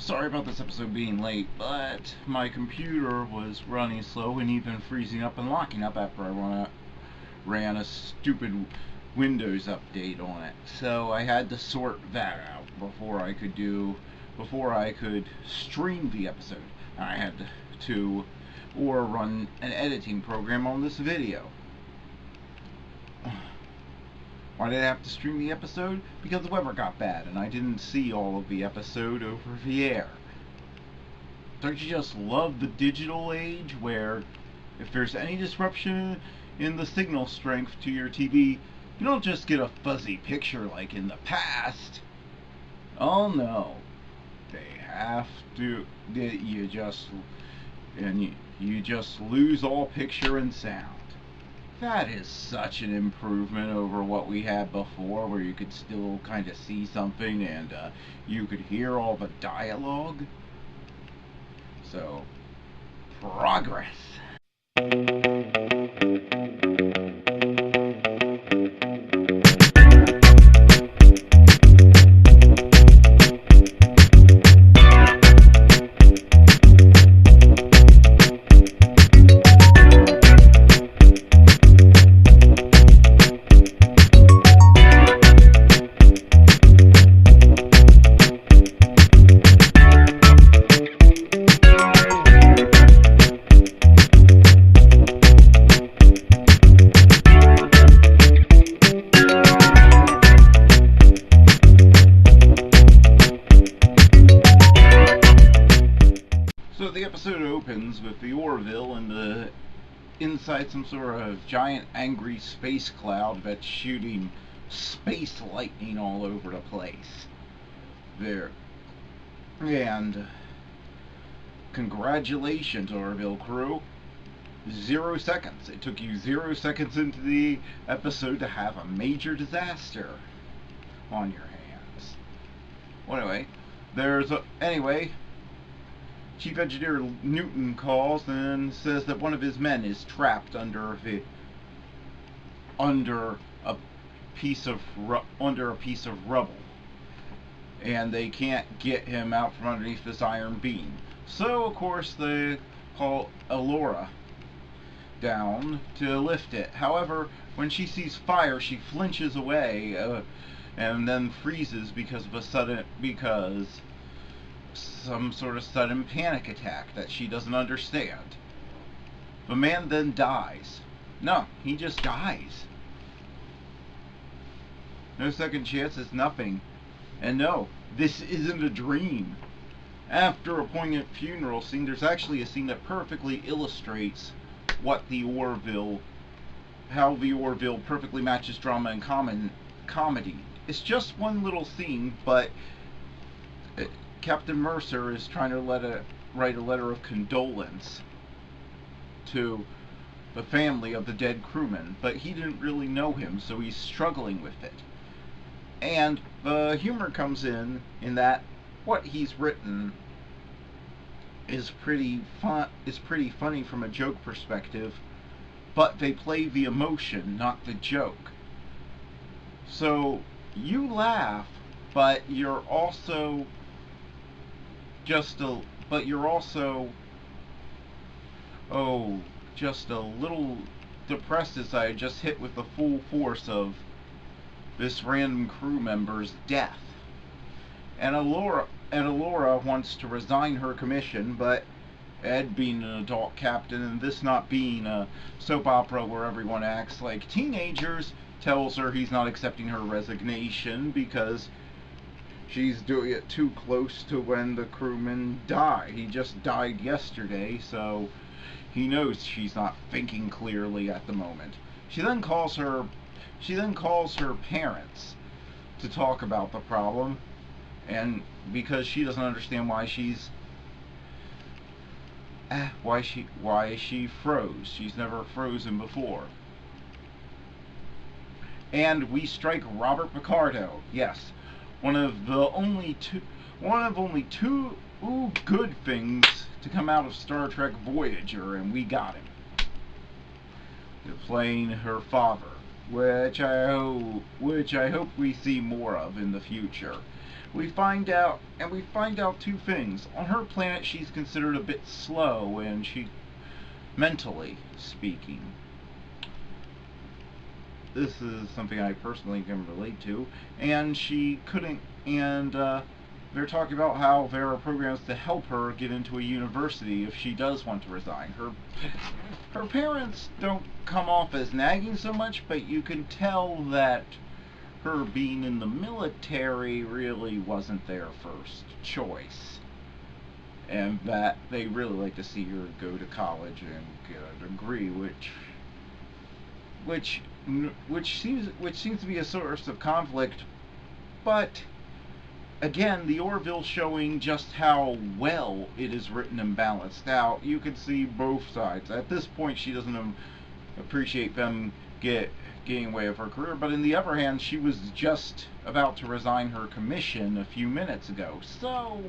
Sorry about this episode being late, but my computer was running slow and even freezing up and locking up after I ran a stupid Windows update on it. So I had to sort that out before I could stream the episode. I had to or run an editing program on this video. Why did I have to stream the episode? Because the weather got bad and I didn't see all of the episode over the air. Don't you just love the digital age where if there's any disruption in the signal strength to your TV, you don't just get a fuzzy picture like in the past. Oh no. They have to, you just lose all picture and sound. That is such an improvement over what we had before, where you could still kind of see something and you could hear all the dialogue. So, progress. So the episode opens with the Orville and inside some sort of giant angry space cloud that's shooting space lightning all over the place. There. And congratulations, Orville crew. 0 seconds. It took you 0 seconds into the episode to have a major disaster on your hands. Well, anyway, Chief Engineer Newton calls and says that one of his men is trapped under a piece of rubble, and they can't get him out from underneath this iron beam. So of course they call Elora down to lift it. However, when she sees fire, she flinches away and then freezes because some sort of sudden panic attack that she doesn't understand. The man then dies. No, he just dies. No second chances, nothing. And no, this isn't a dream. After a poignant funeral scene, there's actually a scene that perfectly illustrates how the Orville perfectly matches drama and comedy. It's just one little scene, but Captain Mercer is trying to write a letter of condolence to the family of the dead crewman, but he didn't really know him, so he's struggling with it. And the humor comes in that what he's written is pretty funny from a joke perspective, but they play the emotion, not the joke. So you laugh, but you're also just a little depressed as I just hit with the full force of this random crew member's death. And Elora wants to resign her commission, but Ed, being an adult captain and this not being a soap opera where everyone acts like teenagers, tells her he's not accepting her resignation because she's doing it too close to when the crewman died. He just died yesterday, so he knows she's not thinking clearly at the moment. She then calls her parents to talk about the problem, and because she doesn't understand why she froze. She's never frozen before. And we strike Robert Picardo. Yes, one of only two good things to come out of Star Trek Voyager, and we got him. Playing her father, which I hope we see more of in the future. we find out two things. On her planet, she's considered a bit slow, and she, mentally speaking, this is something I personally can relate to, and she couldn't, and they're talking about how there are programs to help her get into a university if she does want to resign. Her parents don't come off as nagging so much, but you can tell that her being in the military really wasn't their first choice, and that they really like to see her go to college and get a degree, which seems to be a source of conflict. But again, the Orville showing just how well it is written and balanced out. You can see both sides. At this point, she doesn't appreciate them getting away with her career, but on the other hand, she was just about to resign her commission a few minutes ago, so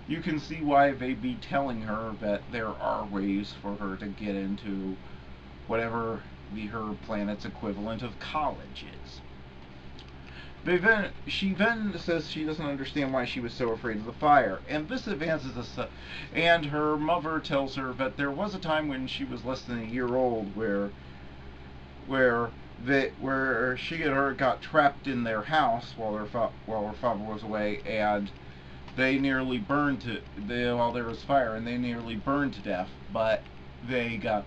you can see why they'd be telling her that there are ways for her to get into whatever her planet's equivalent of college is. She then says she doesn't understand why she was so afraid of the fire, and this advances and her mother tells her that there was a time when she was less than a year old where she and her got trapped in their house while her father was away, and they nearly burned while there was fire, and they nearly burned to death, but they got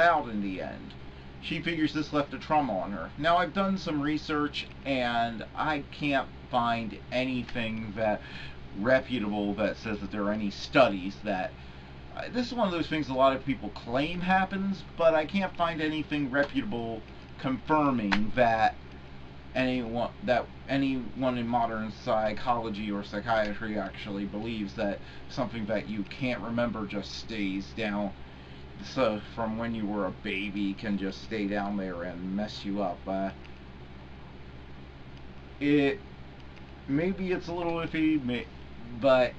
out in the end. She figures this left a trauma on her. Now, I've done some research, and I can't find anything that reputable that says that there are any studies that this is one of those things a lot of people claim happens, but I can't find anything reputable confirming that anyone in modern psychology or psychiatry actually believes that something that you can't remember just stays down. So from when you were a baby can just stay down there and mess you up. Maybe it's a little iffy, but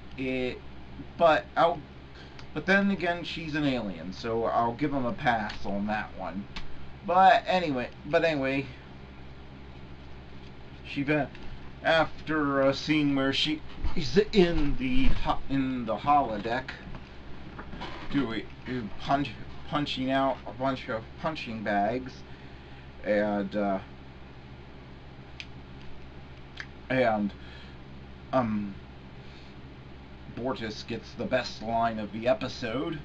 then again, she's an alien, so I'll give him a pass on that one. But anyway, she after a scene where she's in the holodeck, punching out a bunch of punching bags, and Bortus gets the best line of the episode,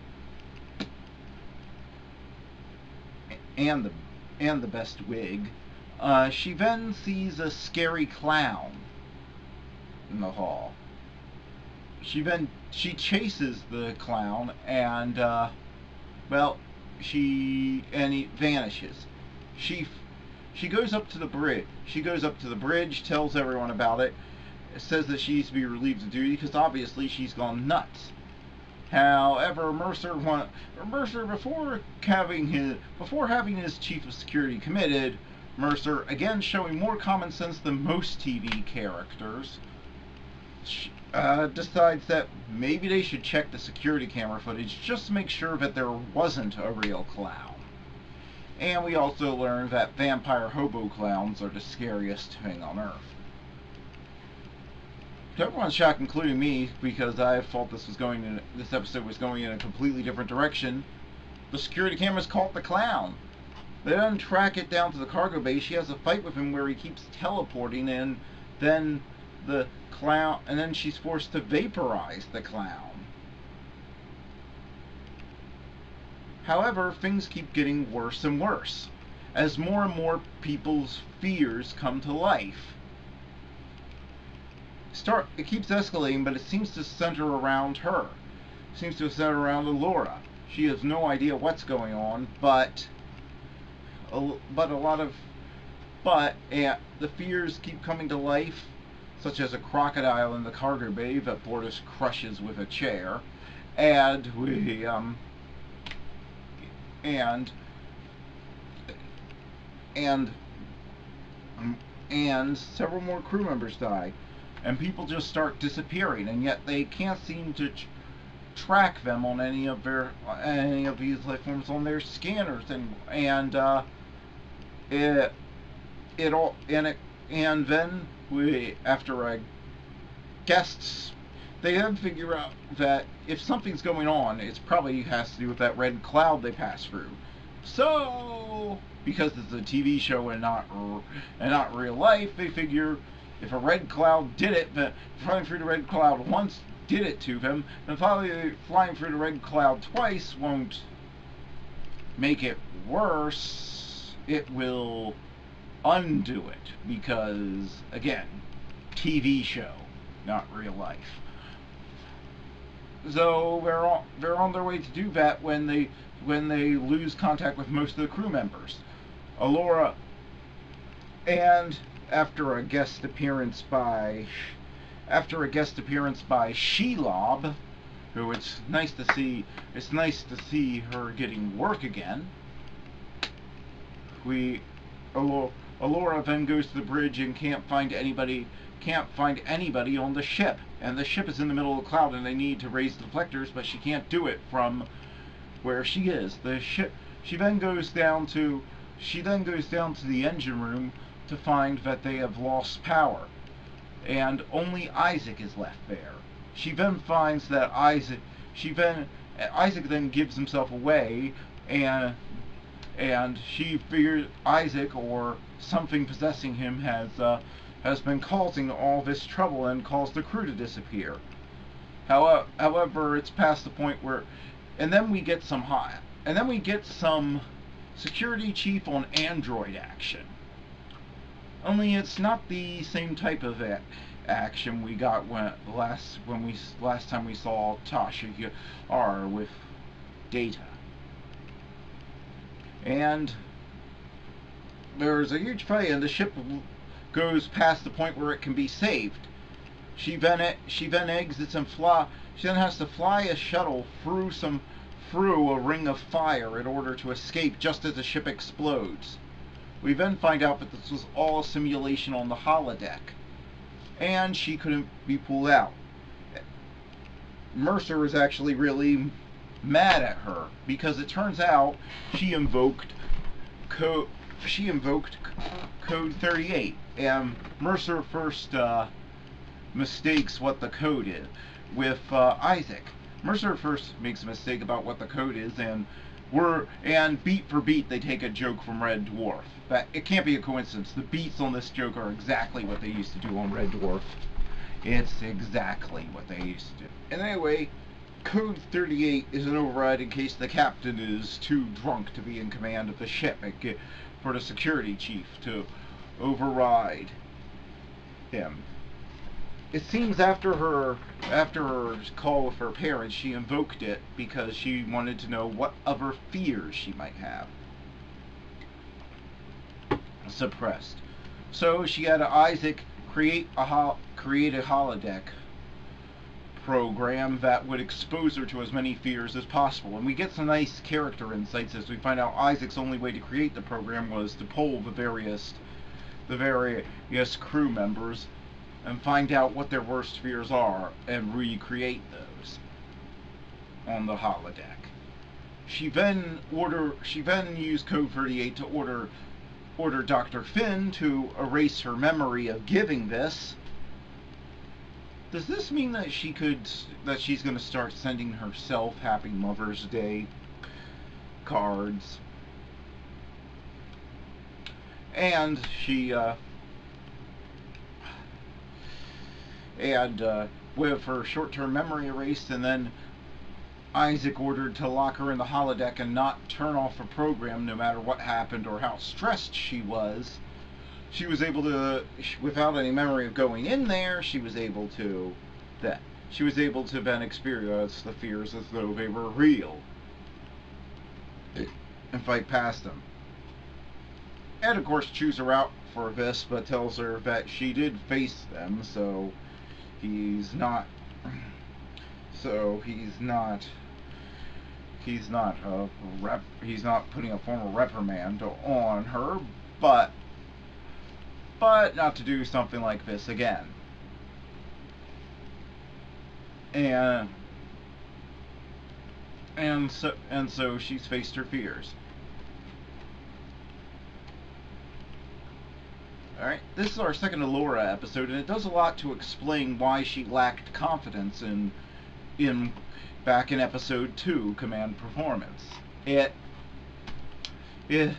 and the best wig. She then sees a scary clown in the hall. She chases the clown, and he vanishes. She goes up to the bridge. Tells everyone about it. Says that she needs to be relieved of duty because obviously she's gone nuts. However, Mercer, before having his chief of security committed, Mercer, again showing more common sense than most TV characters, decides that maybe they should check the security camera footage just to make sure that there wasn't a real clown. And we also learned that vampire hobo clowns are the scariest thing on Earth. Everyone's shocked, including me, because I thought this episode was going in a completely different direction. The security cameras caught the clown. They then track it down to the cargo bay. She has a fight with him where he keeps teleporting, and then she's forced to vaporize the clown. However, things keep getting worse and worse as more and more people's fears come to life. It keeps escalating, but it seems to center around her. It seems to center around Laura. She has no idea what's going on, but the fears keep coming to life, such as a crocodile in the cargo bay that Bortus crushes with a chair, and several more crew members die. And people just start disappearing, and yet they can't seem to track them on any of these life forms on their scanners, and then after guests, they then figure out that if something's going on, it's probably has to do with that red cloud they pass through. So, because it's a TV show and not real life, they figure if a red cloud did it, then flying through the red cloud once did it to them, then flying through the red cloud twice won't make it worse. It will undo it because, again, TV show, not real life. So they're on their way to do that when they lose contact with most of the crew members. Alora, and after a guest appearance by Shelob, who it's nice to see her getting work again. Alora then goes to the bridge and can't find anybody on the ship, and the ship is in the middle of the cloud and they need to raise the deflectors, but she can't do it from where she is. She then goes down to the engine room to find that they have lost power, and only Isaac is left there. She then finds that Isaac then gives himself away, and she figures Isaac, or something possessing him, has been causing all this trouble and caused the crew to disappear. However, it's past the point where, and then we get some security chief on Android action. Only it's not the same type of action we got last time we saw Tasha Yar with Data. And there's a huge fight, and the ship goes past the point where it can be saved. She then exits and she then has to fly a shuttle through a ring of fire in order to escape just as the ship explodes. We then find out that this was all a simulation on the holodeck, and she couldn't be pulled out. Mercer is actually really mad at her because it turns out she invoked code 38, and Mercer first mistakes what the code is with Isaac. Mercer first makes a mistake about what the code is, and beat for beat they take a joke from Red Dwarf. But it can't be a coincidence. The beats on this joke are exactly what they used to do on Red Dwarf. It's exactly what they used to do. And anyway, Code 38 is an override in case the captain is too drunk to be in command of the ship, for the security chief to override him. It seems after her call with her parents, she invoked it because she wanted to know what other fears she might have suppressed. So she had Isaac create a holodeck program that would expose her to as many fears as possible. And we get some nice character insights as we find out Isaac's only way to create the program was to poll the various crew members and find out what their worst fears are and recreate those on the holodeck. She then used Code 38 to order Dr. Finn to erase her memory of giving this. Does this mean that she's going to start sending herself Happy Mother's Day cards? And with her short-term memory erased, and then Isaac ordered to lock her in the holodeck and not turn off her program no matter what happened or how stressed she was able to, without any memory of going in there, she was able to then experience the fears as though they were real and fight past them. And of course choose her out for this, but tells her that she did face them, so he's not putting a formal reprimand on her, but not to do something like this again. And so she's faced her fears. Alright, this is our second Allura episode, and it does a lot to explain why she lacked confidence in back in episode 2, Command Performance. If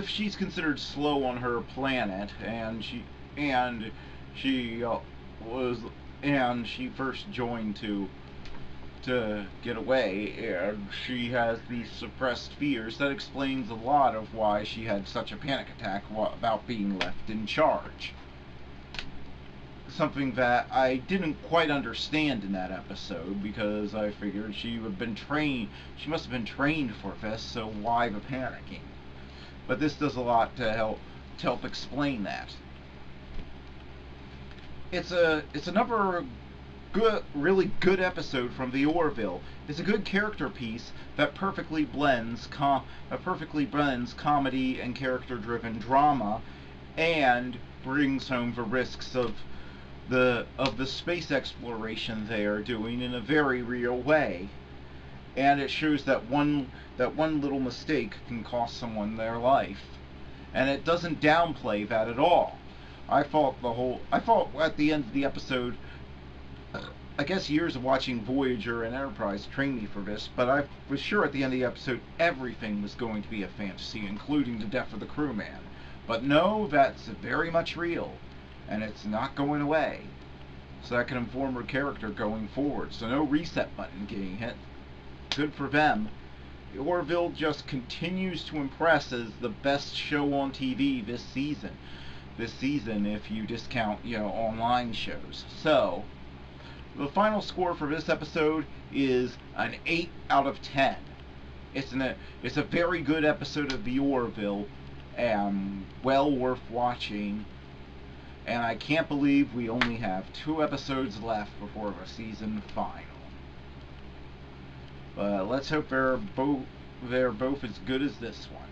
she's considered slow on her planet, and she was and she first joined to get away, and she has these suppressed fears, that explains a lot of why she had such a panic attack about being left in charge. Something that I didn't quite understand in that episode, because I figured she must have been trained for this, so why the panicking? But this does a lot to help explain that. It's another really good episode from the Orville. It's a good character piece that perfectly blends comedy and character-driven drama, and brings home the risks of the space exploration they are doing in a very real way. And it shows that one little mistake can cost someone their life, and it doesn't downplay that at all. I thought at the end of the episode, I guess years of watching Voyager and Enterprise trained me for this, but I was sure at the end of the episode everything was going to be a fantasy, including the death of the crewman. But no, that's very much real, and it's not going away. So that can inform her character going forward. So no reset button getting hit. Good for them. Orville just continues to impress as the best show on TV this season. This season, if you discount, online shows. So, the final score for this episode is an 8 out of 10. It's a very good episode of the Orville, and well worth watching. And I can't believe we only have 2 episodes left before the season final. But let's hope they're both as good as this one.